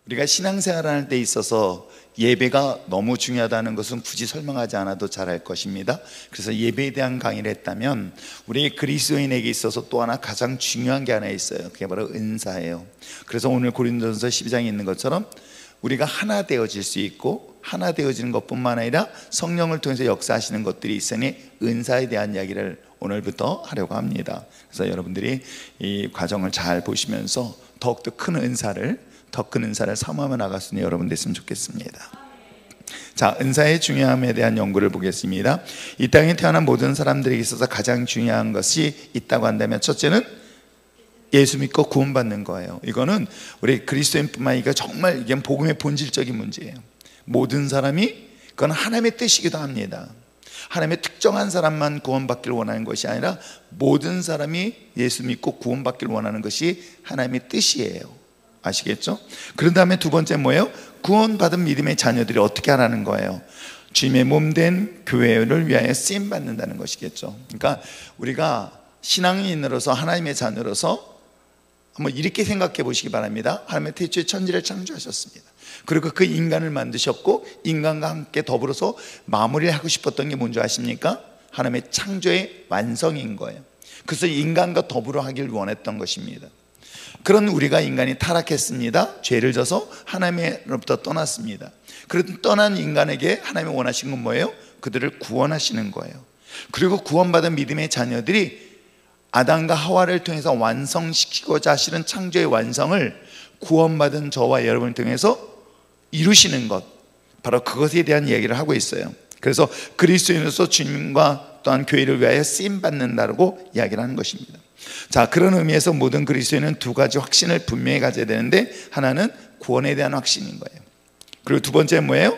우리가 신앙생활을 할 때 있어서 예배가 너무 중요하다는 것은 굳이 설명하지 않아도 잘 알 것입니다. 그래서 예배에 대한 강의를 했다면 우리 그리스도인에게 있어서 또 하나 가장 중요한 게 하나 있어요. 그게 바로 은사예요. 그래서 오늘 고린도전서 12장에 있는 것처럼 우리가 하나 되어질 수 있고 하나 되어지는 것뿐만 아니라 성령을 통해서 역사하시는 것들이 있으니 은사에 대한 이야기를 오늘부터 하려고 합니다. 그래서 여러분들이 이 과정을 잘 보시면서 더욱더 더 큰 은사를 사모하며 나갈 수 있는 여러분 됐으면 좋겠습니다. 자, 은사의 중요함에 대한 연구를 보겠습니다. 이 땅에 태어난 모든 사람들에게 있어서 가장 중요한 것이 있다고 한다면 첫째는 예수 믿고 구원받는 거예요. 이거는 우리 그리스도인뿐만 아니라 정말 이게 복음의 본질적인 문제예요. 모든 사람이 그건 하나님의 뜻이기도 합니다. 하나님의 특정한 사람만 구원받기를 원하는 것이 아니라 모든 사람이 예수 믿고 구원받기를 원하는 것이 하나님의 뜻이에요. 아시겠죠? 그런 다음에 두 번째 뭐예요? 구원받은 믿음의 자녀들이 어떻게 하라는 거예요? 주님의 몸된 교회를 위하여 쓰임받는다는 것이겠죠. 그러니까 우리가 신앙인으로서 하나님의 자녀로서 한번 이렇게 생각해 보시기 바랍니다. 하나님의 태초에 천지를 창조하셨습니다. 그리고 그 인간을 만드셨고 인간과 함께 더불어서 마무리를 하고 싶었던 게 뭔지 아십니까? 하나님의 창조의 완성인 거예요. 그래서 인간과 더불어 하길 원했던 것입니다. 그런 우리가 인간이 타락했습니다. 죄를 져서 하나님으로부터 떠났습니다. 그런 떠난 인간에게 하나님이 원하신 건 뭐예요? 그들을 구원하시는 거예요. 그리고 구원받은 믿음의 자녀들이 아담과 하와를 통해서 완성시키고자 하시는 창조의 완성을 구원받은 저와 여러분을 통해서 이루시는 것, 바로 그것에 대한 이야기를 하고 있어요. 그래서 그리스도인으로서 주님과 또한 교회를 위하여 쓰임받는다고 이야기를 하는 것입니다. 자, 그런 의미에서 모든 그리스도인은 두 가지 확신을 분명히 가져야 되는데, 하나는 구원에 대한 확신인 거예요. 그리고 두 번째는 뭐예요?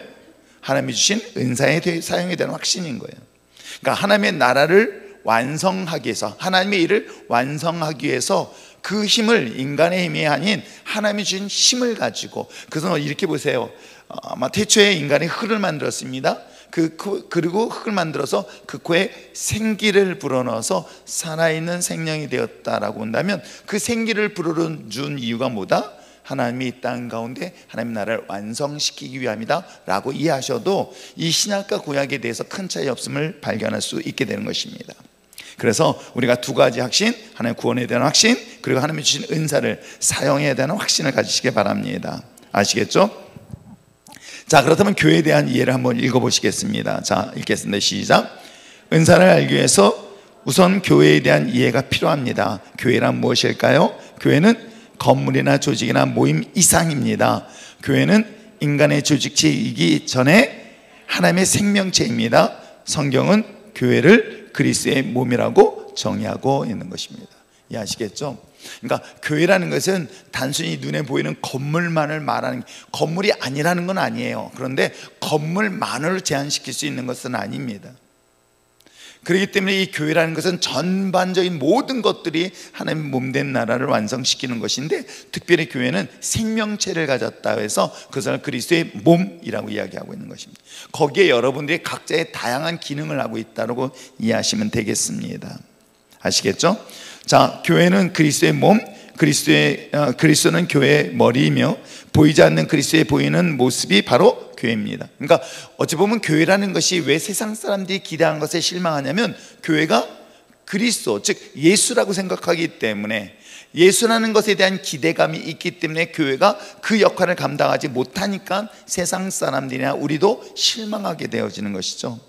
하나님이 주신 은사의 사용에 대한 확신인 거예요. 그러니까 하나님의 나라를 완성하기 위해서, 하나님의 일을 완성하기 위해서 그 힘을, 인간의 힘이 아닌 하나님이 주신 힘을 가지고, 그래서 이렇게 보세요. 아마 태초에 인간이 흙을 만들었습니다. 그리고 흙을 만들어서 그 코에 생기를 불어넣어서 살아있는 생명이 되었다라고 한다면, 그 생기를 불어준 이유가 뭐다? 하나님이 이 땅 가운데 하나님 나라를 완성시키기 위함이다 라고 이해하셔도 이 신약과 구약에 대해서 큰 차이 없음을 발견할 수 있게 되는 것입니다. 그래서 우리가 두 가지 확신, 하나님의 구원에 대한 확신, 그리고 하나님이 주신 은사를 사용해야 되는 확신을 가지시기 바랍니다. 아시겠죠? 자, 그렇다면 교회에 대한 이해를 한번 읽어보시겠습니다. 자, 읽겠습니다. 시작. 은사를 알기 위해서 우선 교회에 대한 이해가 필요합니다. 교회란 무엇일까요? 교회는 건물이나 조직이나 모임 이상입니다. 교회는 인간의 조직체이기 전에 하나님의 생명체입니다. 성경은 교회를 그리스도의 몸이라고 정의하고 있는 것입니다. 이해하시겠죠? 그러니까 교회라는 것은 단순히 눈에 보이는 건물만을 말하는, 건물이 아니라는 건 아니에요. 그런데 건물만을 제한시킬 수 있는 것은 아닙니다. 그렇기 때문에 이 교회라는 것은 전반적인 모든 것들이 하나님 몸된 나라를 완성시키는 것인데, 특별히 교회는 생명체를 가졌다 해서 그것을 그리스도의 몸이라고 이야기하고 있는 것입니다. 거기에 여러분들이 각자의 다양한 기능을 하고 있다고 이해하시면 되겠습니다. 아시겠죠? 자, 교회는 그리스도의 몸, 그리스도는 교회의 머리이며 보이지 않는 그리스도의 보이는 모습이 바로 교회입니다. 그러니까 어찌 보면 교회라는 것이 왜 세상 사람들이 기대하는 것에 실망하냐면, 교회가 그리스도, 즉 예수라고 생각하기 때문에, 예수라는 것에 대한 기대감이 있기 때문에 교회가 그 역할을 감당하지 못하니까 세상 사람들이나 우리도 실망하게 되어지는 것이죠.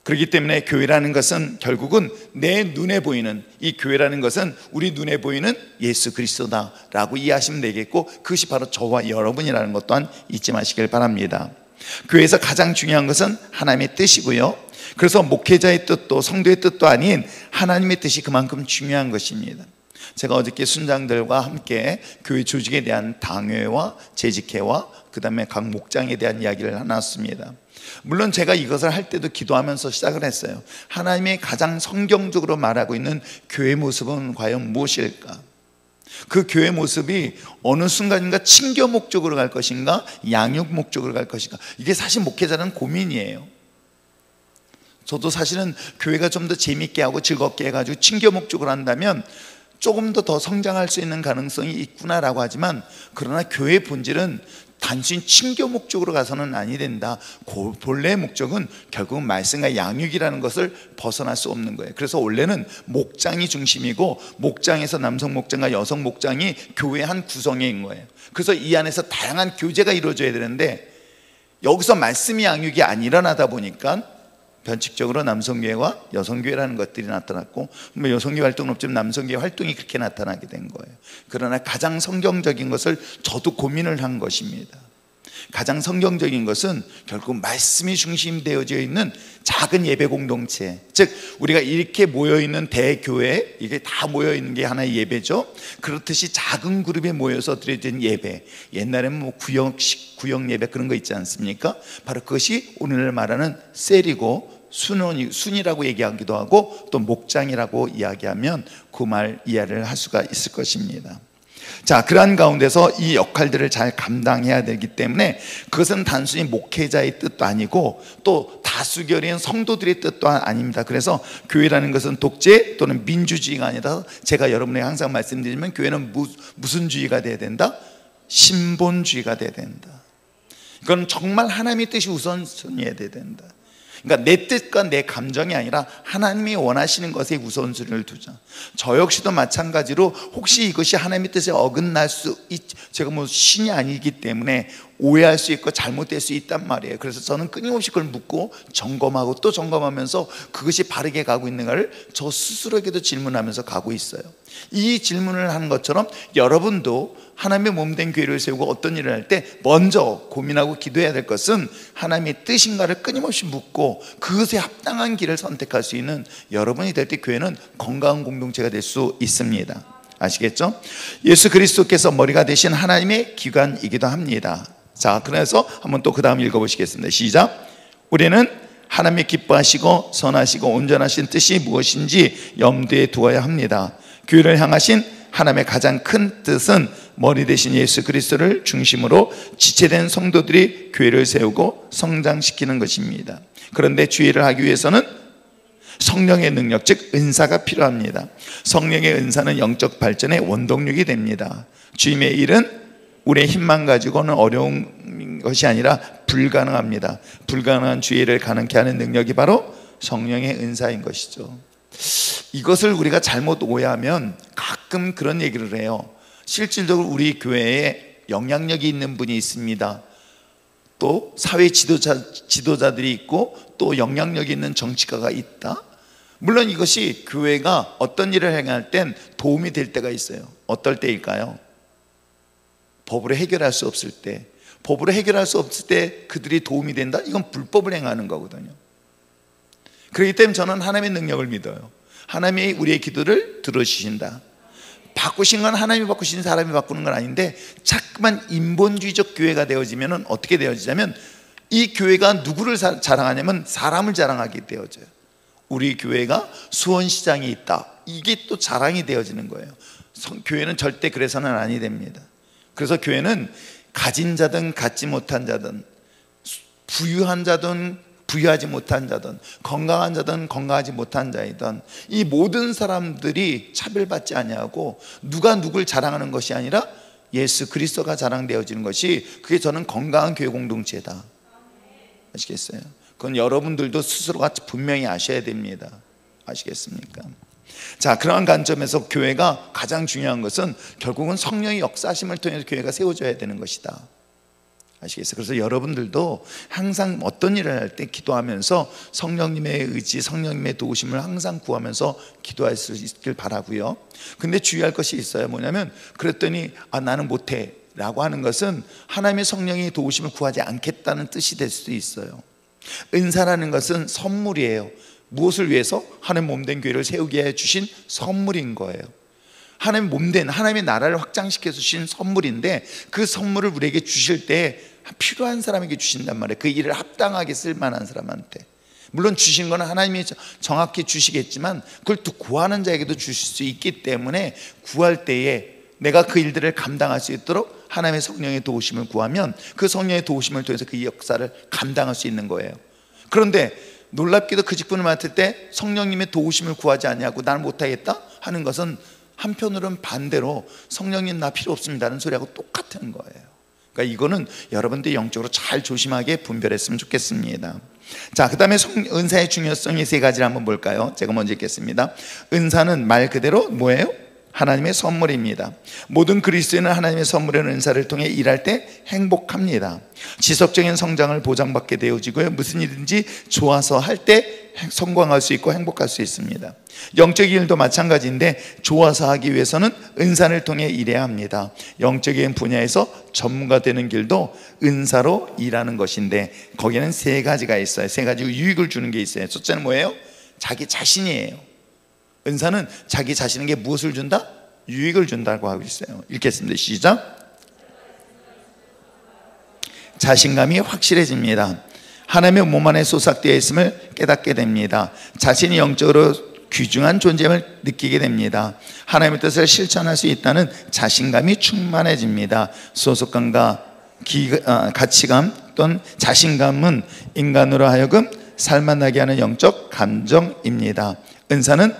그렇기 때문에 교회라는 것은 결국은 내 눈에 보이는, 이 교회라는 것은 우리 눈에 보이는 예수 그리스도다라고 이해하시면 되겠고, 그것이 바로 저와 여러분이라는 것 또한 잊지 마시길 바랍니다. 교회에서 가장 중요한 것은 하나님의 뜻이고요, 그래서 목회자의 뜻도 성도의 뜻도 아닌 하나님의 뜻이 그만큼 중요한 것입니다. 제가 어저께 순장들과 함께 교회 조직에 대한 당회와 재직회와 그 다음에 각 목장에 대한 이야기를 나눴습니다. 물론 제가 이것을 할 때도 기도하면서 시작을 했어요. 하나님의 가장 성경적으로 말하고 있는 교회 모습은 과연 무엇일까? 그 교회 모습이 어느 순간인가 친교 목적으로 갈 것인가, 양육 목적으로 갈 것인가, 이게 사실 목회자는 고민이에요. 저도 사실은 교회가 좀 더 재밌게 하고 즐겁게 해가지고 친교 목적으로 한다면 조금 더 성장할 수 있는 가능성이 있구나라고 하지만, 그러나 교회의 본질은 단순히 친교 목적으로 가서는 아니 된다. 본래의 목적은 결국은 말씀과 양육이라는 것을 벗어날 수 없는 거예요. 그래서 원래는 목장이 중심이고, 목장에서 남성 목장과 여성 목장이 교회의 한 구성인 거예요. 그래서 이 안에서 다양한 교제가 이루어져야 되는데, 여기서 말씀이 양육이 안 일어나다 보니까 변칙적으로 남성교회와 여성교회라는 것들이 나타났고, 여성교회 활동은 없지만 남성교회 활동이 그렇게 나타나게 된 거예요. 그러나 가장 성경적인 것을 저도 고민을 한 것입니다. 가장 성경적인 것은 결국 말씀이 중심되어져 있는 작은 예배 공동체, 즉 우리가 이렇게 모여있는 대교회, 이게 다 모여있는 게 하나의 예배죠. 그렇듯이 작은 그룹에 모여서 드려진 예배, 옛날에는 뭐 구역 예배 그런 거 있지 않습니까? 바로 그것이 오늘 말하는 셀이고, 순이라고 얘기하기도 하고 또 목장이라고 이야기하면 그 말 이해를 할 수가 있을 것입니다. 자, 그러한 가운데서 이 역할들을 잘 감당해야 되기 때문에 그것은 단순히 목회자의 뜻도 아니고 또 다수결인 성도들의 뜻도 아닙니다. 그래서 교회라는 것은 독재 또는 민주주의가 아니라, 제가 여러분에게 항상 말씀드리면 교회는 무슨 주의가 돼야 된다? 신본주의가 돼야 된다. 이건 정말 하나님의 뜻이 우선순위해야 된다. 그러니까 내 뜻과 내 감정이 아니라 하나님이 원하시는 것에 우선순위를 두자. 저 역시도 마찬가지로 혹시 이것이 하나님의 뜻에 어긋날 수 제가 뭐 신이 아니기 때문에 오해할 수 있고 잘못될 수 있단 말이에요. 그래서 저는 끊임없이 그걸 묻고 점검하고 또 점검하면서 그것이 바르게 가고 있는가를 저 스스로에게도 질문하면서 가고 있어요. 이 질문을 하는 것처럼 여러분도 하나님의 몸된 교회를 세우고 어떤 일을 할 때 먼저 고민하고 기도해야 될 것은 하나님의 뜻인가를 끊임없이 묻고 그것에 합당한 길을 선택할 수 있는 여러분이 될 때 교회는 건강한 공동체가 될 수 있습니다. 아시겠죠? 예수 그리스도께서 머리가 되신 하나님의 기관이기도 합니다. 자, 그래서 한번 또 그 다음 읽어보시겠습니다. 시작. 우리는 하나님의 기뻐하시고 선하시고 온전하신 뜻이 무엇인지 염두에 두어야 합니다. 교회를 향하신 하나님의 가장 큰 뜻은 머리 대신 예수 그리스도를 중심으로 지체된 성도들이 교회를 세우고 성장시키는 것입니다. 그런데 주의를 하기 위해서는 성령의 능력, 즉 은사가 필요합니다. 성령의 은사는 영적 발전의 원동력이 됩니다. 주님의 일은 우리의 힘만 가지고는 어려운 것이 아니라 불가능합니다. 불가능한 주의를 가능케 하는 능력이 바로 성령의 은사인 것이죠. 이것을 우리가 잘못 오해하면 가끔 그런 얘기를 해요. 실질적으로 우리 교회에 영향력이 있는 분이 있습니다. 또 사회 지도자들이 있고 또 영향력이 있는 정치가가 있다. 물론 이것이 교회가 어떤 일을 행할 땐 도움이 될 때가 있어요. 어떨 때일까요? 법으로 해결할 수 없을 때. 법으로 해결할 수 없을 때 그들이 도움이 된다? 이건 불법을 행하는 거거든요. 그렇기 때문에 저는 하나님의 능력을 믿어요. 하나님이 우리의 기도를 들어주신다. 바꾸신 건 하나님이 바꾸신 사람이 바꾸는 건 아닌데, 자꾸만 인본주의적 교회가 되어지면 어떻게 되어지냐면 이 교회가 누구를 자랑하냐면 사람을 자랑하게 되어져요. 우리 교회가 수원시장이 있다, 이게 또 자랑이 되어지는 거예요. 교회는 절대 그래서는 아니 됩니다. 그래서 교회는 가진 자든 갖지 못한 자든, 부유한 자든 부유하지 못한 자든, 건강한 자든 건강하지 못한 자이든, 이 모든 사람들이 차별받지 아니하고 누가 누굴 자랑하는 것이 아니라 예수 그리스도가 자랑되어지는 것이, 그게 저는 건강한 교회 공동체다. 아시겠어요? 그건 여러분들도 스스로가 분명히 아셔야 됩니다. 아시겠습니까? 자, 그러한 관점에서 교회가 가장 중요한 것은 결국은 성령의 역사심을 통해서 교회가 세워져야 되는 것이다. 아시겠어요? 그래서 여러분들도 항상 어떤 일을 할 때 기도하면서 성령님의 의지, 성령님의 도우심을 항상 구하면서 기도할 수 있길 바라고요. 근데 주의할 것이 있어요. 뭐냐면, 그랬더니 나는 못해 라고 하는 것은 하나님의 성령의 도우심을 구하지 않겠다는 뜻이 될 수도 있어요. 은사라는 것은 선물이에요. 무엇을 위해서? 하나님 몸된 교회를 세우게 해주신 선물인 거예요. 하나님 몸된, 하나님의 나라를 확장시켜 주신 선물인데, 그 선물을 우리에게 주실 때 필요한 사람에게 주신단 말이에요. 그 일을 합당하게 쓸만한 사람한테. 물론 주신 거는 하나님이 정확히 주시겠지만 그걸 또 구하는 자에게도 주실 수 있기 때문에, 구할 때에 내가 그 일들을 감당할 수 있도록 하나님의 성령의 도우심을 구하면 그 성령의 도우심을 통해서 그 역사를 감당할 수 있는 거예요. 그런데 놀랍게도 그 직분을 맡을 때 성령님의 도우심을 구하지 않냐고 나는 못하겠다 하는 것은 한편으로는 반대로 성령님 나 필요 없습니다는 소리하고 똑같은 거예요. 그러니까 이거는 여러분들이 영적으로 잘 조심하게 분별했으면 좋겠습니다. 자, 그 다음에 은사의 중요성이 세 가지를 한번 볼까요? 제가 먼저 읽겠습니다. 은사는 말 그대로 뭐예요? 하나님의 선물입니다. 모든 그리스도인은 하나님의 선물인 은사를 통해 일할 때 행복합니다. 지속적인 성장을 보장받게 되어지고요, 무슨 일든지 좋아서 할 때 성공할 수 있고 행복할 수 있습니다. 영적인 일도 마찬가지인데 좋아서 하기 위해서는 은사를 통해 일해야 합니다. 영적인 분야에서 전문가 되는 길도 은사로 일하는 것인데 거기는 세 가지가 있어요. 세 가지 유익을 주는 게 있어요. 첫째는 뭐예요? 자기 자신이에요. 은사는 자기 자신에게 무엇을 준다? 유익을 준다고 하고 있어요. 읽겠습니다. 시작. 자신감이 확실해집니다. 하나님의 몸 안에 소삭되어 있음을 깨닫게 됩니다. 자신이 영적으로 귀중한 존재임을 느끼게 됩니다. 하나님의 뜻을 실천할 수 있다는 자신감이 충만해집니다. 소속감과 가치감 또는 자신감은 인간으로 하여금 살만나게 하는 영적 감정입니다. 은사는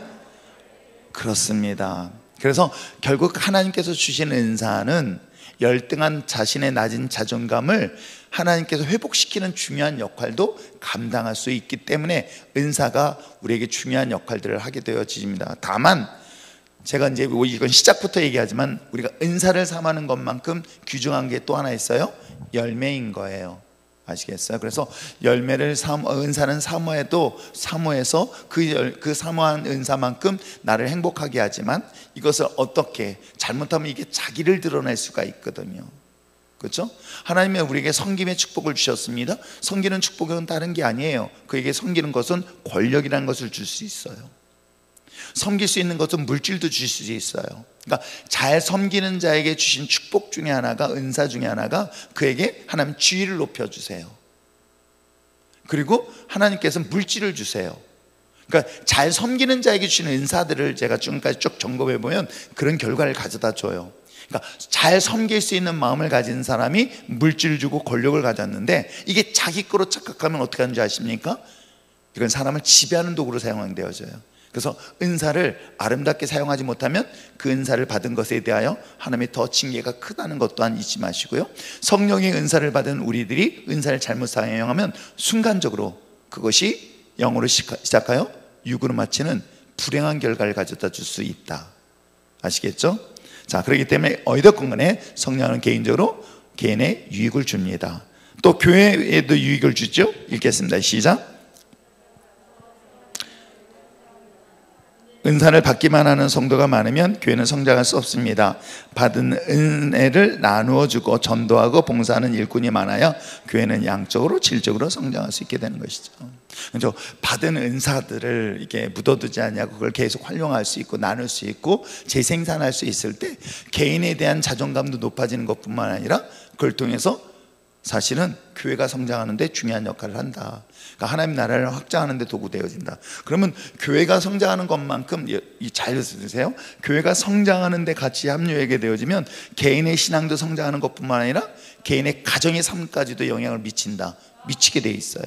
그렇습니다. 그래서 결국 하나님께서 주신 은사는 열등한 자신의 낮은 자존감을 하나님께서 회복시키는 중요한 역할도 감당할 수 있기 때문에 은사가 우리에게 중요한 역할들을 하게 되어집니다. 다만 제가 이제 이건 시작부터 얘기하지만 우리가 은사를 삼하는 것만큼 귀중한 게 또 하나 있어요. 열매인 거예요. 아시겠어요? 그래서 은사는 사모해서 그 사모한 은사만큼 나를 행복하게 하지만 이것을 어떻게 잘못하면 이게 자기를 드러낼 수가 있거든요. 그렇죠? 하나님이 우리에게 섬김의 축복을 주셨습니다. 섬기는 축복은 다른 게 아니에요. 그에게 섬기는 것은 권력이라는 것을 줄 수 있어요. 섬길 수 있는 것은 물질도 주실 수 있어요. 그러니까 잘 섬기는 자에게 주신 축복 중에 하나가, 은사 중에 하나가 그에게 하나님 지위를 높여주세요. 그리고 하나님께서는 물질을 주세요. 그러니까 잘 섬기는 자에게 주시는 은사들을 제가 지금까지 쭉 점검해 보면 그런 결과를 가져다 줘요. 그러니까 잘 섬길 수 있는 마음을 가진 사람이 물질을 주고 권력을 가졌는데 이게 자기 거로 착각하면 어떻게 하는지 아십니까? 이건 사람을 지배하는 도구로 사용되어져요. 그래서 은사를 아름답게 사용하지 못하면 그 은사를 받은 것에 대하여 하나님의 더 징계가 크다는 것 또한 잊지 마시고요, 성령의 은사를 받은 우리들이 은사를 잘못 사용하면 순간적으로 그것이 영으로 시작하여 육으로 마치는 불행한 결과를 가져다 줄 수 있다. 아시겠죠? 자, 그렇기 때문에 어디든 간에 성령은 개인적으로 개인의 유익을 줍니다. 또 교회에도 유익을 주죠. 읽겠습니다. 시작. 은사를 받기만 하는 성도가 많으면 교회는 성장할 수 없습니다. 받은 은혜를 나누어 주고 전도하고 봉사하는 일꾼이 많아야 교회는 양적으로 질적으로 성장할 수 있게 되는 것이죠. 그래서 받은 은사들을 이렇게 묻어두지 않냐고 그걸 계속 활용할 수 있고 나눌 수 있고 재생산할 수 있을 때 개인에 대한 자존감도 높아지는 것뿐만 아니라 그걸 통해서 사실은 교회가 성장하는 데 중요한 역할을 한다. 그러니까 하나님 나라를 확장하는 데 도구 되어진다. 그러면 교회가 성장하는 것만큼 잘 들으세요. 교회가 성장하는 데 같이 합류하게 되어지면 개인의 신앙도 성장하는 것뿐만 아니라 개인의 가정의 삶까지도 영향을 미치게 돼 있어요.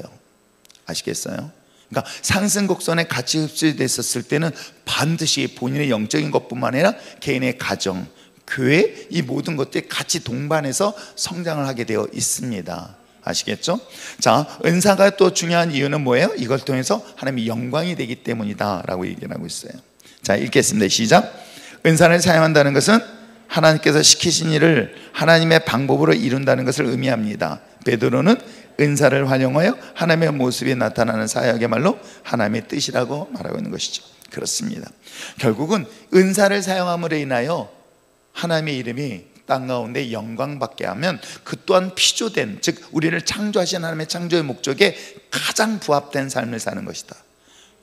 아시겠어요? 그러니까 상승 곡선에 같이 흡수됐었을 때는 반드시 본인의 영적인 것뿐만 아니라 개인의 가정, 교회, 이 모든 것들이 같이 동반해서 성장을 하게 되어 있습니다. 아시겠죠? 자, 은사가 또 중요한 이유는 뭐예요? 이걸 통해서 하나님의 영광이 되기 때문이다 라고 얘기를 하고 있어요. 자, 읽겠습니다. 시작. 은사를 사용한다는 것은 하나님께서 시키신 일을 하나님의 방법으로 이룬다는 것을 의미합니다. 베드로는 은사를 활용하여 하나님의 모습이 나타나는 사역의 말로 하나님의 뜻이라고 말하고 있는 것이죠. 그렇습니다. 결국은 은사를 사용함으로 인하여 하나님의 이름이 땅 가운데 영광받게 하면 그 또한 피조된, 즉 우리를 창조하신 하나님의 창조의 목적에 가장 부합된 삶을 사는 것이다.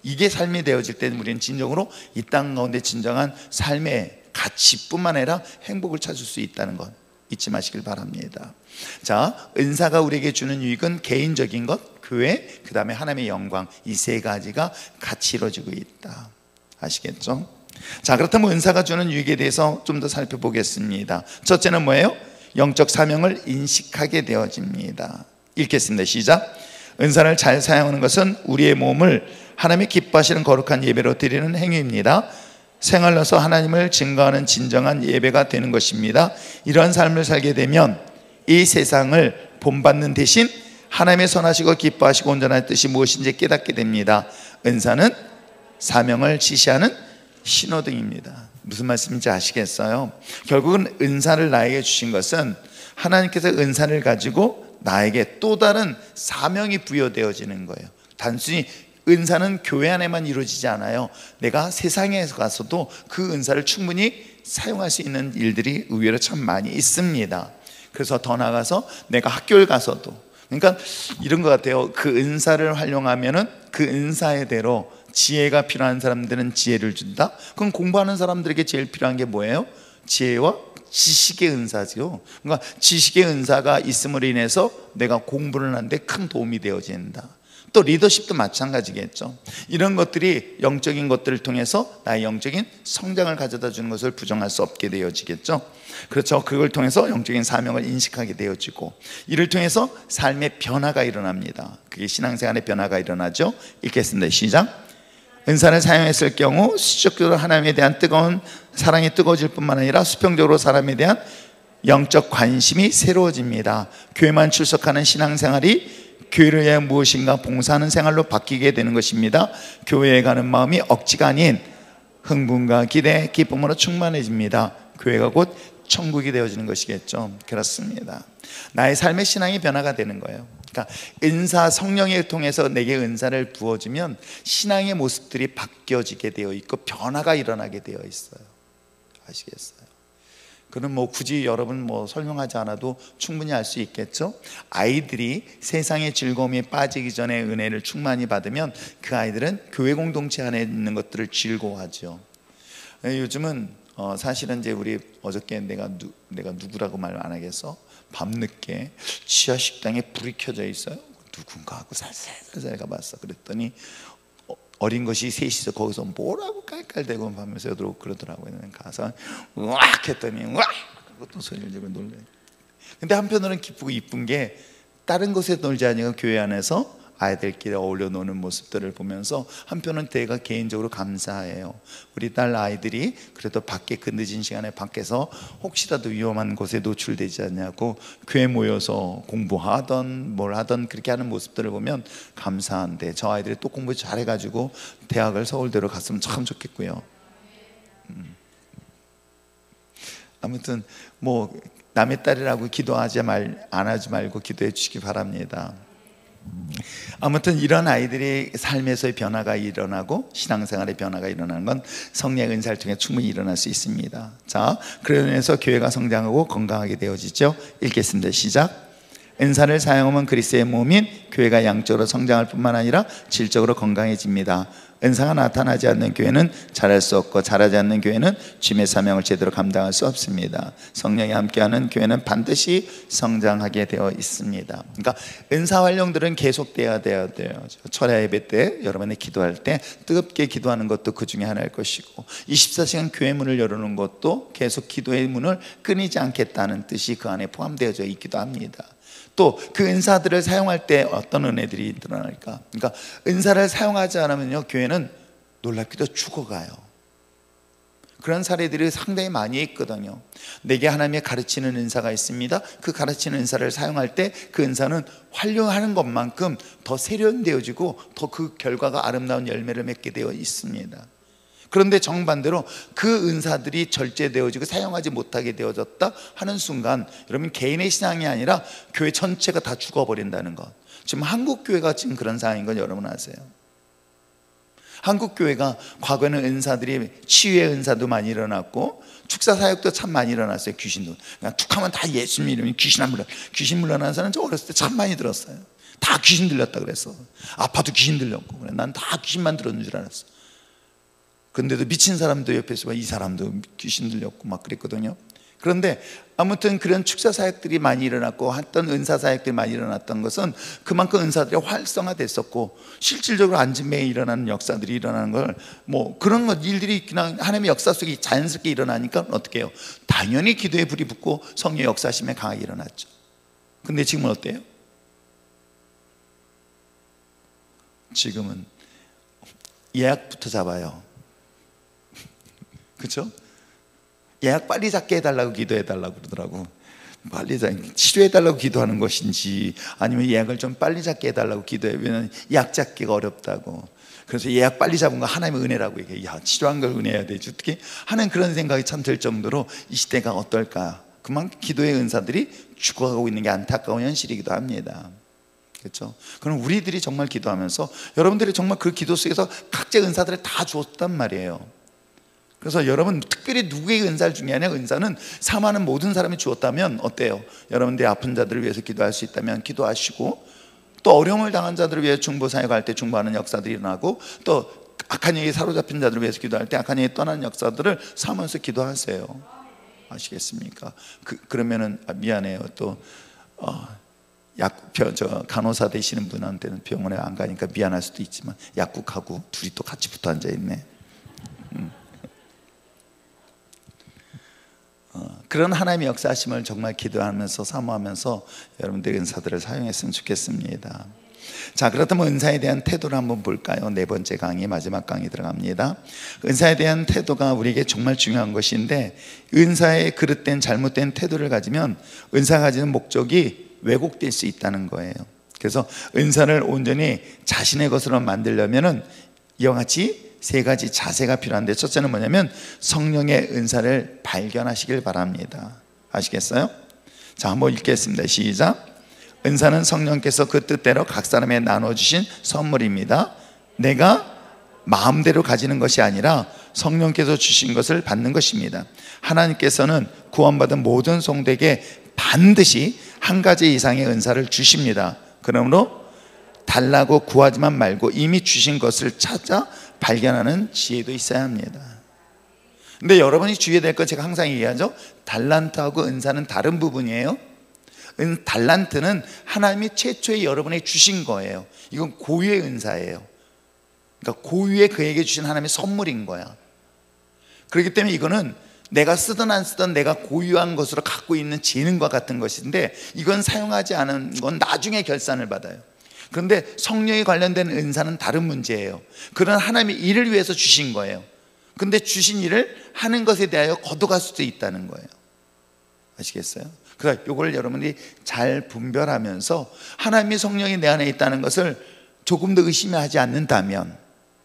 이게 삶이 되어질 때 우리는 진정으로 이 땅 가운데 진정한 삶의 가치뿐만 아니라 행복을 찾을 수 있다는 것 잊지 마시길 바랍니다. 자, 은사가 우리에게 주는 유익은 개인적인 것, 교회, 그 다음에 하나님의 영광, 이 세 가지가 같이 이루어지고 있다. 아시겠죠? 자, 그렇다면 은사가 주는 유익에 대해서 좀 더 살펴보겠습니다. 첫째는 뭐예요? 영적 사명을 인식하게 되어집니다. 읽겠습니다. 시작. 은사를 잘 사용하는 것은 우리의 몸을 하나님이 기뻐하시는 거룩한 예배로 드리는 행위입니다. 생활로서 하나님을 증거하는 진정한 예배가 되는 것입니다. 이런 삶을 살게 되면 이 세상을 본받는 대신 하나님의 선하시고 기뻐하시고 온전한 뜻이 무엇인지 깨닫게 됩니다. 은사는 사명을 지시하는 신호등입니다. 무슨 말씀인지 아시겠어요? 결국은 은사를 나에게 주신 것은 하나님께서 은사를 가지고 나에게 또 다른 사명이 부여되어지는 거예요. 단순히 은사는 교회 안에만 이루어지지 않아요. 내가 세상에 가서도 그 은사를 충분히 사용할 수 있는 일들이 의외로 참 많이 있습니다. 그래서 더 나아가서 내가 학교를 가서도, 그러니까 이런 것 같아요. 그 은사를 활용하면은 그 은사의 대로 지혜가 필요한 사람들은 지혜를 준다. 그럼 공부하는 사람들에게 제일 필요한 게 뭐예요? 지혜와 지식의 은사죠. 그러니까 지식의 은사가 있음으로 인해서 내가 공부를 하는데 큰 도움이 되어진다. 또 리더십도 마찬가지겠죠. 이런 것들이 영적인 것들을 통해서 나의 영적인 성장을 가져다 주는 것을 부정할 수 없게 되어지겠죠. 그렇죠. 그걸 통해서 영적인 사명을 인식하게 되어지고, 이를 통해서 삶의 변화가 일어납니다. 그게 신앙생활의 변화가 일어나죠. 읽겠습니다. 시작. 은사를 사용했을 경우 수적으로 하나님에 대한 뜨거운 사랑이 뜨거워질 뿐만 아니라 수평적으로 사람에 대한 영적 관심이 새로워집니다. 교회만 출석하는 신앙생활이 교회를 위해 무엇인가 봉사하는 생활로 바뀌게 되는 것입니다. 교회에 가는 마음이 억지가 아닌 흥분과 기대, 기쁨으로 충만해집니다. 교회가 곧 천국이 되어지는 것이겠죠. 그렇습니다. 나의 삶의 신앙이 변화가 되는 거예요. 그러니까 은사, 성령을 통해서 내게 은사를 부어주면 신앙의 모습들이 바뀌어지게 되어 있고 변화가 일어나게 되어 있어요. 아시겠어요? 그럼 뭐 굳이 여러분 뭐 설명하지 않아도 충분히 알 수 있겠죠? 아이들이 세상의 즐거움에 빠지기 전에 은혜를 충만히 받으면 그 아이들은 교회 공동체 안에 있는 것들을 즐거워하죠. 요즘은 사실은 이제 우리 어저께 내가 누구라고 말 안 하겠어? 밤늦게 지하 식당에 불이 켜져 있어요. 누군가 하고 살살 가봤어. 그랬더니 어린 것이 셋이서 거기서 뭐라고 깔깔대고 하면서 그러더라고요. 가서 으악 했더니 으악 그것도 소리를 지르고 놀래요. 근데 한편으로는 기쁘고 이쁜 게 다른 곳에 놀지 않으면 교회 안에서 아이들끼리 어울려 노는 모습들을 보면서 한편은 제가 개인적으로 감사해요. 우리 딸 아이들이 그래도 밖에 그 늦은 시간에 밖에서 혹시라도 위험한 곳에 노출되지 않냐고 교회 모여서 공부하던 뭘 하던 그렇게 하는 모습들을 보면 감사한데, 저 아이들이 또 공부 잘해가지고 대학을 서울대로 갔으면 참 좋겠고요. 아무튼 뭐 남의 딸이라고 안 하지 말고 기도해 주시기 바랍니다. 아무튼 이런 아이들의 삶에서의 변화가 일어나고 신앙생활의 변화가 일어나는 건 성령의 은사를 통해 충분히 일어날 수 있습니다. 자, 그러면서 교회가 성장하고 건강하게 되어지죠. 읽겠습니다. 시작. 은사를 사용하면 그리스도의 몸인 교회가 양적으로 성장할 뿐만 아니라 질적으로 건강해집니다. 은사가 나타나지 않는 교회는 자랄 수 없고, 자라지 않는 교회는 주님의 사명을 제대로 감당할 수 없습니다. 성령이 함께하는 교회는 반드시 성장하게 되어 있습니다. 그러니까 은사 활용들은 계속돼야 돼요. 철야 예배 때 여러분이 기도할 때 뜨겁게 기도하는 것도 그 중에 하나일 것이고, 24시간 교회 문을 열어놓은 것도 계속 기도의 문을 끊이지 않겠다는 뜻이 그 안에 포함되어져 있기도 합니다. 또 그 은사들을 사용할 때 어떤 은혜들이 드러날까? 그러니까 은사를 사용하지 않으면요, 교회는 놀랍게도 죽어가요. 그런 사례들이 상당히 많이 있거든요. 내게 하나님의 가르치는 은사가 있습니다. 그 가르치는 은사를 사용할 때 그 은사는 활용하는 것만큼 더 세련되어지고 더 그 결과가 아름다운 열매를 맺게 되어 있습니다. 그런데 정반대로 그 은사들이 절제되어지고 사용하지 못하게 되어졌다 하는 순간, 여러분 개인의 신앙이 아니라 교회 전체가 다 죽어버린다는 것. 지금 한국 교회가 지금 그런 상황인 건 여러분 아세요? 한국 교회가 과거에는 은사들이 치유의 은사도 많이 일어났고 축사 사역도 참 많이 일어났어요. 귀신도 그냥 툭하면 다 예수님 이름이 귀신 물러나는 사람은 저 어렸을 때 참 많이 들었어요. 다 귀신 들렸다 그랬어. 아파도 귀신 들렸고, 그래. 난 다 귀신만 들었는 줄 알았어. 근데도 미친 사람도 옆에서 이 사람도 귀신 들렸고 막 그랬거든요. 그런데 아무튼 그런 축사 사역들이 많이 일어났고 어떤 은사 사역들이 많이 일어났던 것은 그만큼 은사들이 활성화됐었고, 실질적으로 앉음에 일어나는 역사들이 일어나는 걸 뭐 그런 것 일들이 그냥 하나님의 역사 속에 자연스럽게 일어나니까 어떻게 해요? 당연히 기도에 불이 붙고 성령의 역사심에 강하게 일어났죠. 근데 지금은 어때요? 지금은 예약부터 잡아요. 그렇죠? 예약 빨리 잡게 해달라고 기도해달라고 그러더라고. 빨리 치료해달라고 기도하는 것인지 아니면 예약을 좀 빨리 잡게 해달라고 기도하면 예약 잡기가 어렵다고. 그래서 예약 빨리 잡은 거 하나님의 은혜라고 얘기해. 야, 치료한 걸 은혜해야 되지 어떻게 하는 그런 생각이 참 들 정도로 이 시대가 어떨까. 그만큼 기도의 은사들이 죽어가고 있는 게 안타까운 현실이기도 합니다. 그렇죠? 그럼 우리들이 정말 기도하면서 여러분들이 정말 그 기도 속에서 각자 은사들을 다 주었단 말이에요. 그래서 여러분 특별히 누구의 은사를 중요하냐? 은사는 사모하는 모든 사람이 주었다면 어때요? 여러분들이 아픈 자들을 위해서 기도할 수 있다면 기도하시고, 또 어려움을 당한 자들을 위해 중보 사역할 때 중보하는 역사들이 일어나고, 또 악한 영에 사로잡힌 자들을 위해서 기도할 때 악한 영에 떠나는 역사들을 사모하면서 기도하세요. 아시겠습니까? 그러면은 미안해요. 또 간호사 되시는 분한테는 병원에 안 가니까 미안할 수도 있지만 약국하고 둘이 또 같이 붙어 앉아 있네. 그런 하나님의 역사하심을 정말 기도하면서 사모하면서 여러분들의 은사들을 사용했으면 좋겠습니다. 자, 그렇다면 은사에 대한 태도를 한번 볼까요? 네 번째 강의, 마지막 강의 들어갑니다. 은사에 대한 태도가 우리에게 정말 중요한 것인데, 은사에 그릇된 잘못된 태도를 가지면 은사가 가지는 목적이 왜곡될 수 있다는 거예요. 그래서 은사를 온전히 자신의 것으로 만들려면은 이와 같이 세 가지 자세가 필요한데, 첫째는 뭐냐면 성령의 은사를 발견하시길 바랍니다. 아시겠어요? 자, 한번 읽겠습니다. 시작. 은사는 성령께서 그 뜻대로 각 사람에 나눠주신 선물입니다. 내가 마음대로 가지는 것이 아니라 성령께서 주신 것을 받는 것입니다. 하나님께서는 구원받은 모든 성도에게 반드시 한 가지 이상의 은사를 주십니다. 그러므로 달라고 구하지만 말고 이미 주신 것을 찾아 발견하는 지혜도 있어야 합니다. 근데 여러분이 주의해야 될 건 제가 항상 얘기하죠. 달란트하고 은사는 다른 부분이에요. 달란트는 하나님이 최초에 여러분에게 주신 거예요. 이건 고유의 은사예요. 그러니까 고유의 그에게 주신 하나님의 선물인 거야. 그렇기 때문에 이거는 내가 쓰든 안 쓰든 내가 고유한 것으로 갖고 있는 재능과 같은 것인데, 이건 사용하지 않은 건 나중에 결산을 받아요. 그런데 성령에 관련된 은사는 다른 문제예요. 그런 하나님의 일을 위해서 주신 거예요. 그런데 주신 일을 하는 것에 대하여 거둬갈 수도 있다는 거예요. 아시겠어요? 그러니까 이걸 여러분이 잘 분별하면서 하나님의 성령이 내 안에 있다는 것을 조금 더 의심하지 않는다면,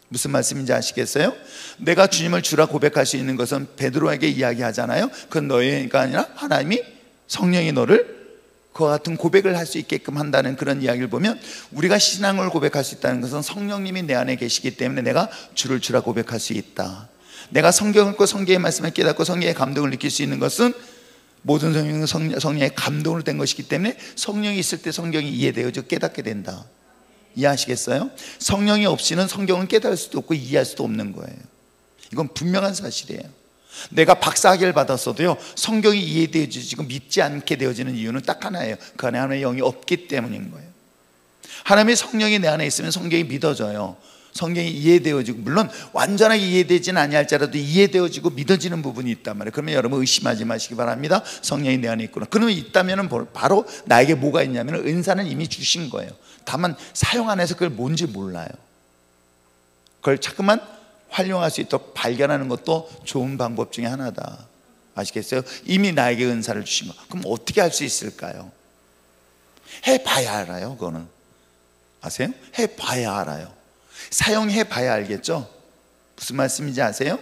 무슨 말씀인지 아시겠어요? 내가 주님을 주라 고백할 수 있는 것은 베드로에게 이야기하잖아요. 그건 너희가 아니라 하나님이, 성령이 너를 그와 같은 고백을 할 수 있게끔 한다는 그런 이야기를 보면, 우리가 신앙을 고백할 수 있다는 것은 성령님이 내 안에 계시기 때문에 내가 주를 주라 고백할 수 있다. 내가 성경을 읽고 성경의 말씀을 깨닫고 성령의 감동을 느낄 수 있는 것은 모든 성령의 감동으로 된 것이기 때문에 성령이 있을 때 성경이 이해되어지고 깨닫게 된다. 이해하시겠어요? 성령이 없이는 성경을 깨달을 수도 없고 이해할 수도 없는 거예요. 이건 분명한 사실이에요. 내가 박사학위를 받았어도요, 성경이 이해되어지고 믿지 않게 되어지는 이유는 딱 하나예요. 그 안에 하나님의 영이 없기 때문인 거예요. 하나님의 성령이 내 안에 있으면 성경이 믿어져요. 성경이 이해되어지고, 물론 완전하게 이해되지는 아니할지라도 이해되어지고 믿어지는 부분이 있단 말이에요. 그러면 여러분 의심하지 마시기 바랍니다. 성령이 내 안에 있구나. 그러면 있다면 바로 나에게 뭐가 있냐면 은사는 이미 주신 거예요. 다만 사용 안 해서 그걸 뭔지 몰라요. 그걸 자꾸만 활용할 수 있도록 발견하는 것도 좋은 방법 중에 하나다. 아시겠어요? 이미 나에게 은사를 주신 거. 그럼 어떻게 할 수 있을까요? 해봐야 알아요. 그거는 아세요? 해봐야 알아요. 사용해봐야 알겠죠? 무슨 말씀인지 아세요?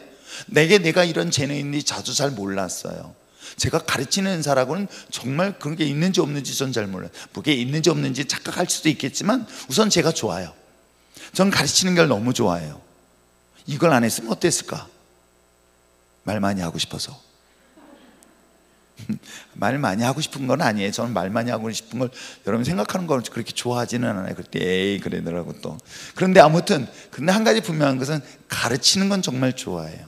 내가 이런 재능이 있는지 자주 잘 몰랐어요. 제가 가르치는 은사라고는 정말 그런 게 있는지 없는지 전 잘 몰라요. 그게 있는지 없는지 착각할 수도 있겠지만 우선 제가 좋아요. 전 가르치는 걸 너무 좋아해요. 이걸 안 했으면 어땠을까? 말 많이 하고 싶어서. 말 많이 하고 싶은 건 아니에요. 저는 말 많이 하고 싶은 걸 여러분 생각하는 걸 그렇게 좋아하지는 않아요. 그때 에이 그러더라고 또. 그런데 아무튼 근데 한 가지 분명한 것은 가르치는 건 정말 좋아해요.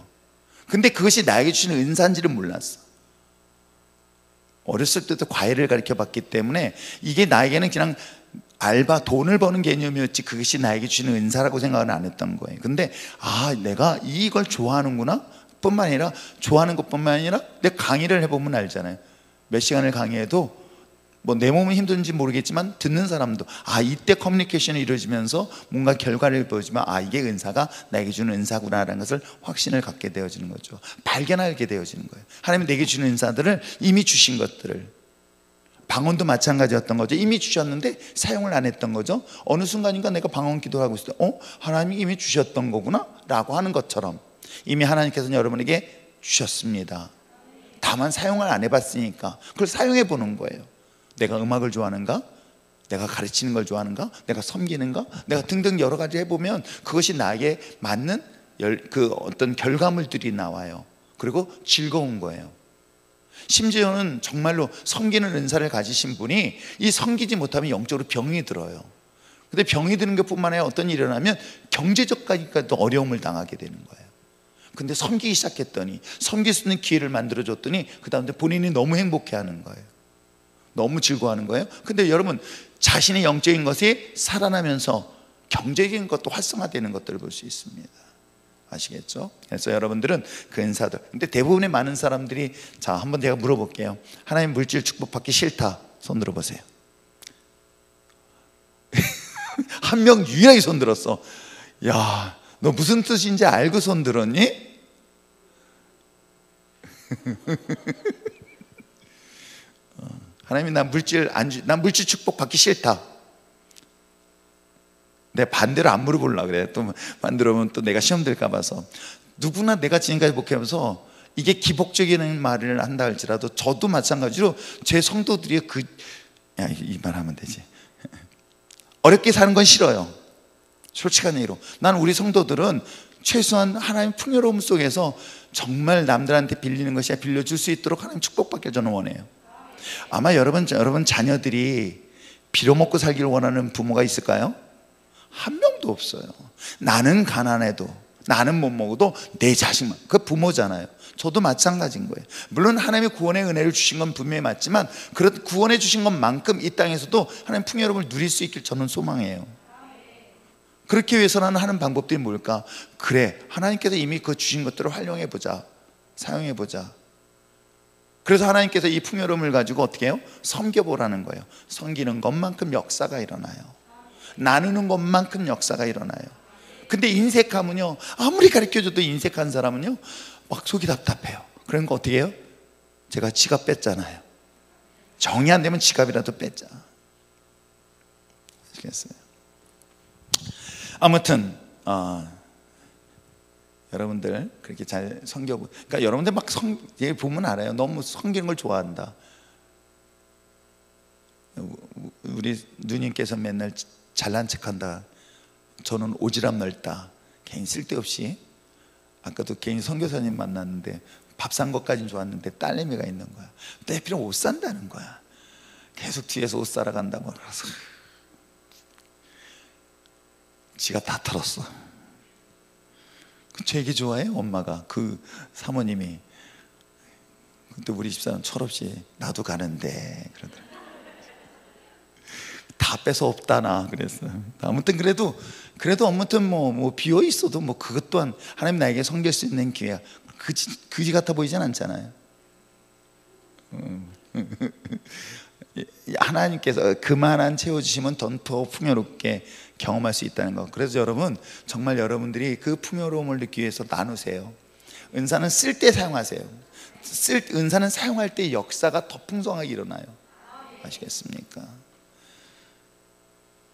근데 그것이 나에게 주시는 은사인지를 몰랐어. 어렸을 때도 과외를 가르쳐 봤기 때문에 이게 나에게는 그냥 알바, 돈을 버는 개념이었지 그것이 나에게 주시는 은사라고 생각은 안 했던 거예요. 근데 내가 이걸 좋아하는구나 뿐만 아니라, 좋아하는 것뿐만 아니라 내 강의를 해보면 알잖아요. 몇 시간을 강의해도 뭐 내 몸은 힘든지 모르겠지만 듣는 사람도 이때 커뮤니케이션이 이루어지면서 뭔가 결과를 보여주면 이게 은사가 나에게 주는 은사구나라는 것을 확신을 갖게 되어지는 거죠. 발견하게 되어지는 거예요. 하나님이 내게 주는 은사들을 이미 주신 것들을, 방언도 마찬가지였던 거죠. 이미 주셨는데 사용을 안 했던 거죠. 어느 순간인가 내가 방언 기도하고 있을 때 하나님이 이미 주셨던 거구나 라고 하는 것처럼 이미 하나님께서는 여러분에게 주셨습니다. 다만 사용을 안 해봤으니까 그걸 사용해 보는 거예요. 내가 음악을 좋아하는가? 내가 가르치는 걸 좋아하는가? 내가 섬기는가? 내가 등등 여러 가지 해보면 그것이 나에게 맞는 그 어떤 결과물들이 나와요. 그리고 즐거운 거예요. 심지어는 정말로 섬기는 은사를 가지신 분이 이 섬기지 못하면 영적으로 병이 들어요. 근데 병이 드는 것뿐만 아니라 어떤 일이 일어나면 경제적까지도 어려움을 당하게 되는 거예요. 근데 섬기기 시작했더니, 섬길 수 있는 기회를 만들어줬더니 그 다음에 본인이 너무 행복해하는 거예요. 너무 즐거워하는 거예요. 근데 여러분, 자신의 영적인 것이 살아나면서 경제적인 것도 활성화되는 것들을 볼 수 있습니다. 아시겠죠? 그래서 여러분들은 그 은사들, 근데 대부분의 많은 사람들이, 자, 한번 제가 물어볼게요. 하나님 물질 축복받기 싫다, 손 들어보세요. 한 명 유일하게 손 들었어. 야, 너 무슨 뜻인지 알고 손 들었니? 하나님이 난 물질 축복받기 싫다. 내 반대로 안 물어보려고 그래. 또 만들어보면 또 내가 시험 들까 봐서. 누구나 내가 지금까지 목회하면서 이게 기복적인 말을 한다 할지라도 저도 마찬가지로 제 성도들이 이 말 하면 되지. 어렵게 사는 건 싫어요. 솔직한 얘기로. 난 우리 성도들은 최소한 하나님 풍요로움 속에서 정말 남들한테 빌리는 것이 아니라 빌려줄 수 있도록 하나님 축복받길 저는 원해요. 아마 여러분 자녀들이 빌어먹고 살기를 원하는 부모가 있을까요? 한 명도 없어요. 나는 가난해도, 나는 못 먹어도 내 자식만. 그 부모잖아요. 저도 마찬가지인 거예요. 물론 하나님의 구원의 은혜를 주신 건 분명히 맞지만, 그런 구원해 주신 것만큼 이 땅에서도 하나님 풍요로움을 누릴 수 있길 저는 소망해요. 그렇게 위해서는 하는 방법들이 뭘까? 그래, 하나님께서 이미 그 주신 것들을 활용해보자, 사용해보자. 그래서 하나님께서 이 풍요로움을 가지고 어떻게 해요? 섬겨보라는 거예요. 섬기는 것만큼 역사가 일어나요. 나누는 것만큼 역사가 일어나요. 근데 인색하면요, 아무리 가르쳐줘도 인색한 사람은요 막 속이 답답해요. 그런 거 어떻게 해요? 제가 지갑 뺐잖아요. 정이 안 되면 지갑이라도 뺐자. 아시겠어요? 아무튼 여러분들 그렇게 잘 섬겨보. 그러니까 여러분들 막 보면 알아요. 너무 섬기는 걸 좋아한다. 우리 누님께서 맨날 잘난 척한다. 저는 오지랖 넓다. 괜히 쓸데없이. 아까도 괜히 선교사님 만났는데 밥 산 것까진 좋았는데 딸내미가 있는 거야. 내 필요 옷 산다는 거야. 계속 뒤에서 옷 사러 간다고. 그래서 지가 다 털었어. 제 얘기 좋아해요, 엄마가. 그 사모님이. 근데 우리 집사람 철없이 나도 가는데 그러더라고요. 다 뺏어 없다나 그랬어요. 아무튼 그래도 아무튼 뭐 비어 있어도 뭐 그것 또한 하나님 나에게 섬길 수 있는 기회야. 그지 같아 보이진 않잖아요. 하나님께서 그만한 채워주시면 더 풍요롭게 경험할 수 있다는 것. 그래서 여러분, 정말 여러분들이 그 풍요로움을 느끼기 위해서 나누세요. 은사는 쓸 때 사용하세요. 은사는 사용할 때 역사가 더 풍성하게 일어나요. 아시겠습니까?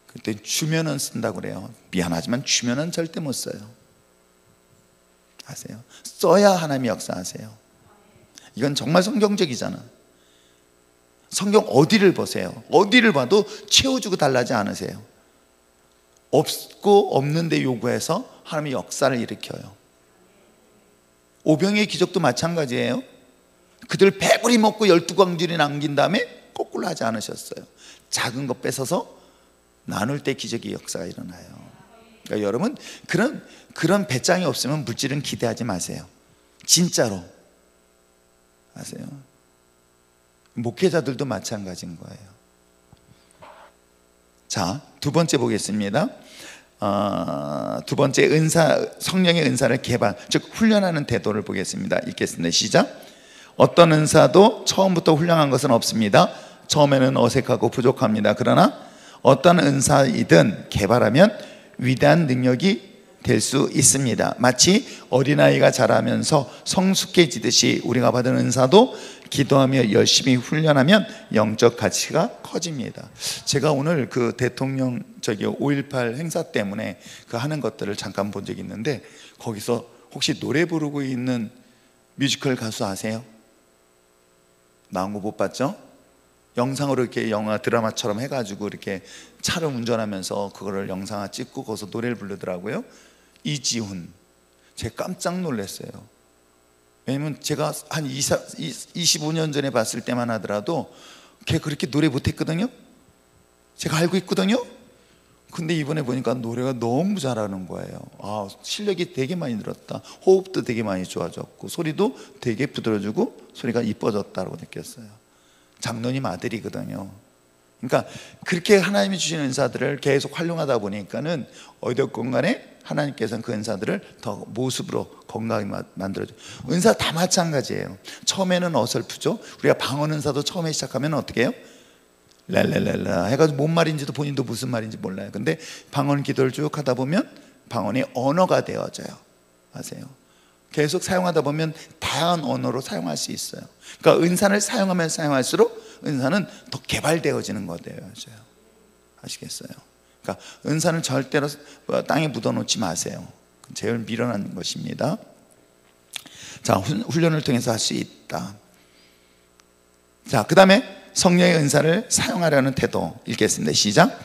그때 주면은 쓴다고 그래요. 미안하지만 주면은 절대 못 써요. 아세요? 써야 하나님이 역사하세요. 이건 정말 성경적이잖아. 성경 어디를 보세요. 어디를 봐도 채워주고 달라지 않으세요. 없고 없는데 요구해서 하나님이 역사를 일으켜요. 오병이의 기적도 마찬가지예요. 그들 배불리 먹고 12광줄이 남긴 다음에 거꾸로 하지 않으셨어요. 작은 것 뺏어서 나눌 때 기적의 역사가 일어나요. 그러니까 여러분, 그런 배짱이 없으면 물질은 기대하지 마세요. 진짜로. 아세요? 목회자들도 마찬가지인 거예요. 자, 두 번째 보겠습니다. 두 번째 성령의 은사를 개발, 즉 훈련하는 태도를 보겠습니다. 읽겠습니다. 시작. 어떤 은사도 처음부터 훌륭한 것은 없습니다. 처음에는 어색하고 부족합니다. 그러나 어떤 은사이든 개발하면 위대한 능력이 될 수 있습니다. 마치 어린아이가 자라면서 성숙해지듯이 우리가 받은 은사도 기도하며 열심히 훈련하면 영적 가치가 커집니다. 제가 오늘 그 대통령 5.18 행사 때문에 그 하는 것들을 잠깐 본 적이 있는데, 거기서 혹시 노래 부르고 있는 뮤지컬 가수 아세요? 나온 거 못 봤죠? 영상으로 이렇게 영화 드라마처럼 해가지고 이렇게 차를 운전하면서 그거를 영상을 찍고 거기서 노래를 부르더라고요. 이지훈. 제가 깜짝 놀랐어요. 왜냐면 제가 한 25년 전에 봤을 때만 하더라도 걔 그렇게 노래 못했거든요. 제가 알고 있거든요. 근데 이번에 보니까 노래가 너무 잘하는 거예요. 아, 실력이 되게 많이 늘었다. 호흡도 되게 많이 좋아졌고 소리도 되게 부드러워지고 소리가 이뻐졌다고 느꼈어요. 장로님 아들이거든요. 그러니까 그렇게 하나님이 주신 은사들을 계속 활용하다 보니까는 어디든 간에 하나님께서는 그 은사들을 더 모습으로 건강하게 만들어줘요. 은사 다 마찬가지예요. 처음에는 어설프죠. 우리가 방언 은사도 처음에 시작하면 어떻게 해요? 랄랄랄라 해가지고 뭔 말인지도 본인도 무슨 말인지 몰라요. 근데 방언 기도를 쭉 하다 보면 방언이 언어가 되어져요. 아세요? 계속 사용하다 보면 다양한 언어로 사용할 수 있어요. 그러니까 은사를 사용하면 사용할수록 은사는 더 개발되어지는 거예요. 아시겠어요? 그러니까 은사는 절대로 땅에 묻어놓지 마세요. 제일 미련한 것입니다. 자, 훈련을 통해서 할 수 있다. 자, 그 다음에 성령의 은사를 사용하려는 태도 읽겠습니다. 시작.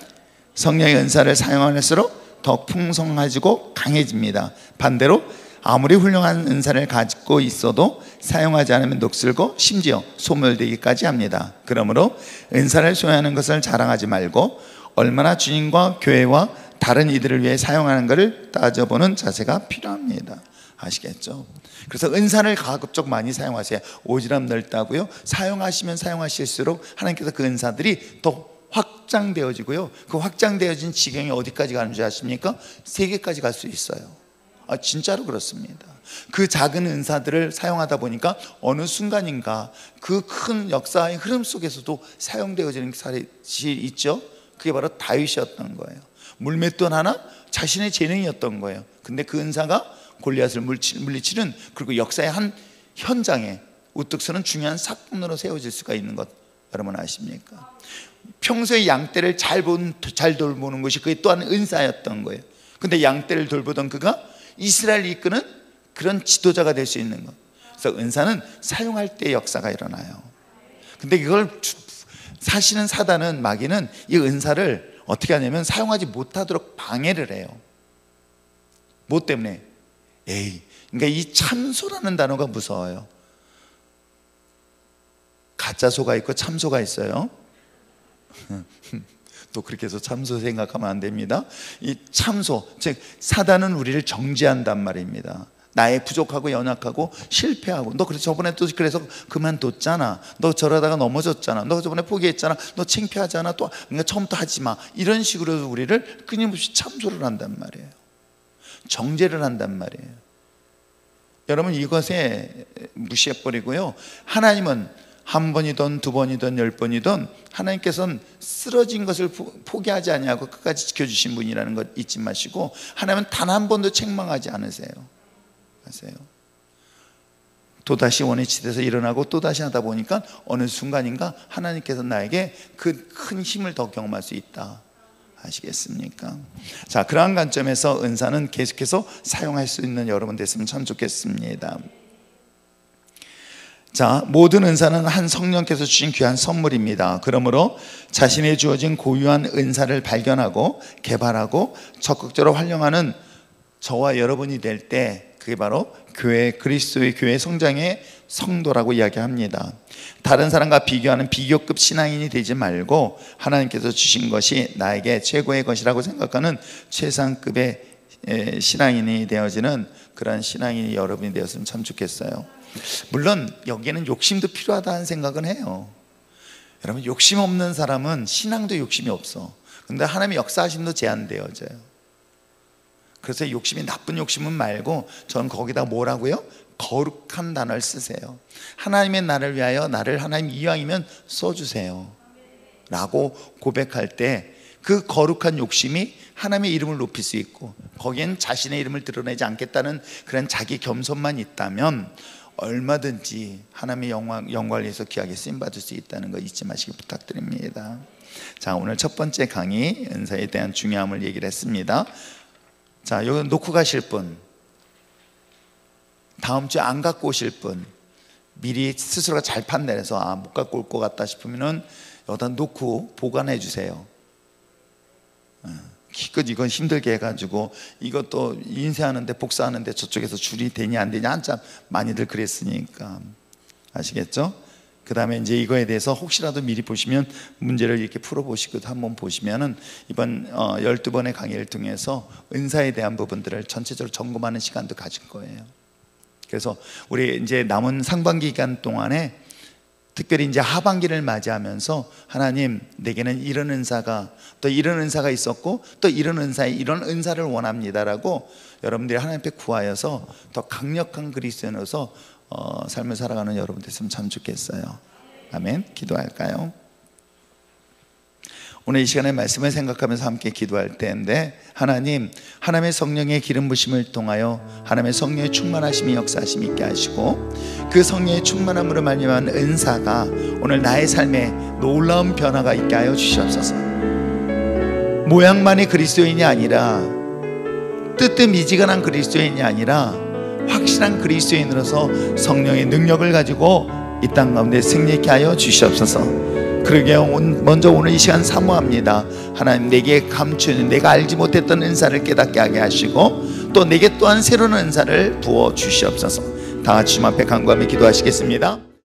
성령의 은사를 사용할수록 더 풍성해지고 강해집니다. 반대로 아무리 훌륭한 은사를 가지고 있어도 사용하지 않으면 녹슬고 심지어 소멸되기까지 합니다. 그러므로 은사를 소유하는 것을 자랑하지 말고 얼마나 주님과 교회와 다른 이들을 위해 사용하는 것을 따져보는 자세가 필요합니다. 아시겠죠? 그래서 은사를 가급적 많이 사용하세요. 오지랖 넓다고요. 사용하시면 사용하실수록 하나님께서 그 은사들이 더 확장되어지고요. 그 확장되어진 지경이 어디까지 가는지 아십니까? 세계까지 갈 수 있어요. 아, 진짜로 그렇습니다. 그 작은 은사들을 사용하다 보니까 어느 순간인가 그 큰 역사의 흐름 속에서도 사용되어지는 사례이 있죠. 그게 바로 다윗이었던 거예요. 물맷돈 하나 자신의 재능이었던 거예요. 근데 그 은사가 골리앗을 물리치는, 그리고 역사의 한 현장에 우뚝 서는 중요한 사건으로 세워질 수가 있는 것 여러분 아십니까? 평소에 양떼를 잘 돌보는 것이 그게 또한 은사였던 거예요. 근데 양떼를 돌보던 그가 이스라엘을 이끄는 그런 지도자가 될 수 있는 것. 그래서 은사는 사용할 때 역사가 일어나요. 근데 이걸 사실은 사단은, 마귀는 이 은사를 어떻게 하냐면 사용하지 못하도록 방해를 해요. 뭐 때문에? 그러니까 이 참소라는 단어가 무서워요. 가짜소가 있고 참소가 있어요. 또 그렇게 해서 참소 생각하면 안 됩니다. 이 참소, 즉 사단은 우리를 정죄한단 말입니다. 나의 부족하고 연약하고 실패하고, 너 그래서 저번에 또 그래서 그만뒀잖아, 너 저러다가 넘어졌잖아, 너 저번에 포기했잖아, 너 창피하잖아, 또 그러니까 처음부터 하지 마, 이런 식으로 우리를 끊임없이 참소를 한단 말이에요. 정죄를 한단 말이에요. 여러분 이것에 무시해버리고요, 하나님은 한 번이든 두 번이든 10번이든 하나님께서는 쓰러진 것을 포기하지 아니하고 끝까지 지켜주신 분이라는 것 잊지 마시고, 하나님은 단 한 번도 책망하지 않으세요. 아세요? 또다시 원위치돼서 일어나고 또다시 하다 보니까 어느 순간인가 하나님께서 나에게 그 큰 힘을 더 경험할 수 있다. 아시겠습니까? 자, 그러한 관점에서 은사는 계속해서 사용할 수 있는 여러분 됐으면 참 좋겠습니다. 자, 모든 은사는 한 성령께서 주신 귀한 선물입니다. 그러므로 자신의 주어진 고유한 은사를 발견하고 개발하고 적극적으로 활용하는 저와 여러분이 될 때, 그게 바로 교회, 그리스도의 교회 성장의 성도라고 이야기합니다. 다른 사람과 비교하는 비교급 신앙인이 되지 말고 하나님께서 주신 것이 나에게 최고의 것이라고 생각하는 최상급의 신앙인이 되어지는 그런 신앙인이 여러분이 되었으면 참 좋겠어요. 물론 여기에는 욕심도 필요하다는 생각은 해요. 여러분, 욕심 없는 사람은 신앙도 욕심이 없어. 근데 하나님의 역사하심도 제한되어져요. 그래서 욕심이, 나쁜 욕심은 말고 저는 거기다 뭐라고요? 거룩한 단어를 쓰세요. 하나님의 나를 위하여 나를 하나님 이왕이면 써주세요. 라고 고백할 때 그 거룩한 욕심이 하나님의 이름을 높일 수 있고 거기엔 자신의 이름을 드러내지 않겠다는 그런 자기 겸손만 있다면 얼마든지 하나님의 영광을 위해서 귀하게 쓰임받을 수 있다는 거 잊지 마시기 부탁드립니다. 자, 오늘 첫 번째 강의 은사에 대한 중요함을 얘기를 했습니다. 자, 여기 놓고 가실 분, 다음 주에 안 갖고 오실 분, 미리 스스로가 잘 판단해서 못 갖고 올 것 같다 싶으면은 여기다 놓고 보관해 주세요. 기껏 이건 힘들게 해가지고 이것도 인쇄하는데 복사하는데 저쪽에서 줄이 되냐 안 되냐 한참 많이들 그랬으니까 아시겠죠? 그 다음에 이제 이거에 대해서 혹시라도 미리 보시면 문제를 이렇게 풀어보시고 한번 보시면은 이번 12번의 강의를 통해서 은사에 대한 부분들을 전체적으로 점검하는 시간도 가질 거예요. 그래서 우리 이제 남은 상반기 기간 동안에 특별히 이제 하반기를 맞이하면서 하나님, 내게는 이런 은사가 또 이런 은사가 있었고 또 이런 은사를 원합니다라고 여러분들이 하나님 앞에 구하여서 더 강력한 그리스도인으로서 삶을 살아가는 여러분 됐으면 참 좋겠어요. 아멘. 기도할까요? 오늘 이 시간에 말씀을 생각하면서 함께 기도할 때인데, 하나님, 하나님의 성령의 기름 부심을 통하여 하나님의 성령의 충만하심이 역사하심이 있게 하시고 그 성령의 충만함으로 말미암은 은사가 오늘 나의 삶에 놀라운 변화가 있게 하여 주시옵소서. 모양만이 그리스도인이 아니라 뜨뜻미지근한 그리스도인이 아니라 확실한 그리스도인으로서 성령의 능력을 가지고 이 땅 가운데 승리케 하여 주시옵소서. 그러게요. 먼저 오늘 이 시간 사모합니다. 하나님, 내게 감추는 내가 알지 못했던 은사를 깨닫게 하게 하시고 또 내게 또한 새로운 은사를 부어 주시옵소서. 다 같이 주님 앞에 간구하며 기도하시겠습니다.